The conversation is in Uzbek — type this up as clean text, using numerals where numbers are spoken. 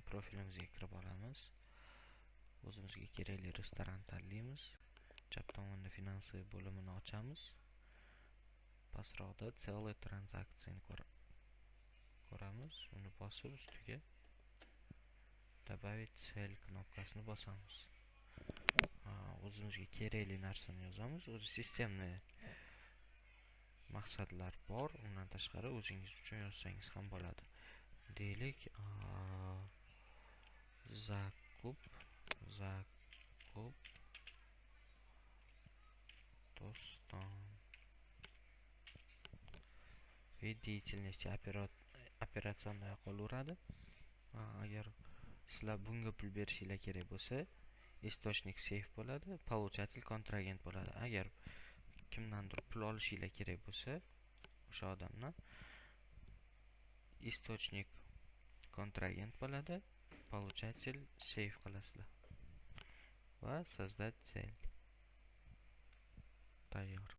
profilimizga kirib olamiz. O'zimizga kerakli restoran tanlaymiz. Chap tomonda finansiy bo'limini ochamiz. Pastroqda целый transaksiyani ko'ramiz. Uni bosib ustiga добавить цель knopkasini bosamiz. O'zimizga kerakli narsani yozamiz. O'zi sistemni maqsadlar bor. Undan tashqari o'zingiz uchun yozsangiz ham bo'ladi. Deylik, zakup doston ve деятельности operatsiyonda qolaveradi. Agar sizlar bunga pul berishinglar kerak bo'lsa, источник сейф bo'ladi, получатель kontragent bo'ladi. Agar kimdandir pul olishinglar kerak bo'lsa, o'sha odamdan источник kontragent bo'ladi, получатель сейф qilasizlar. Va создать цель. Tayyor.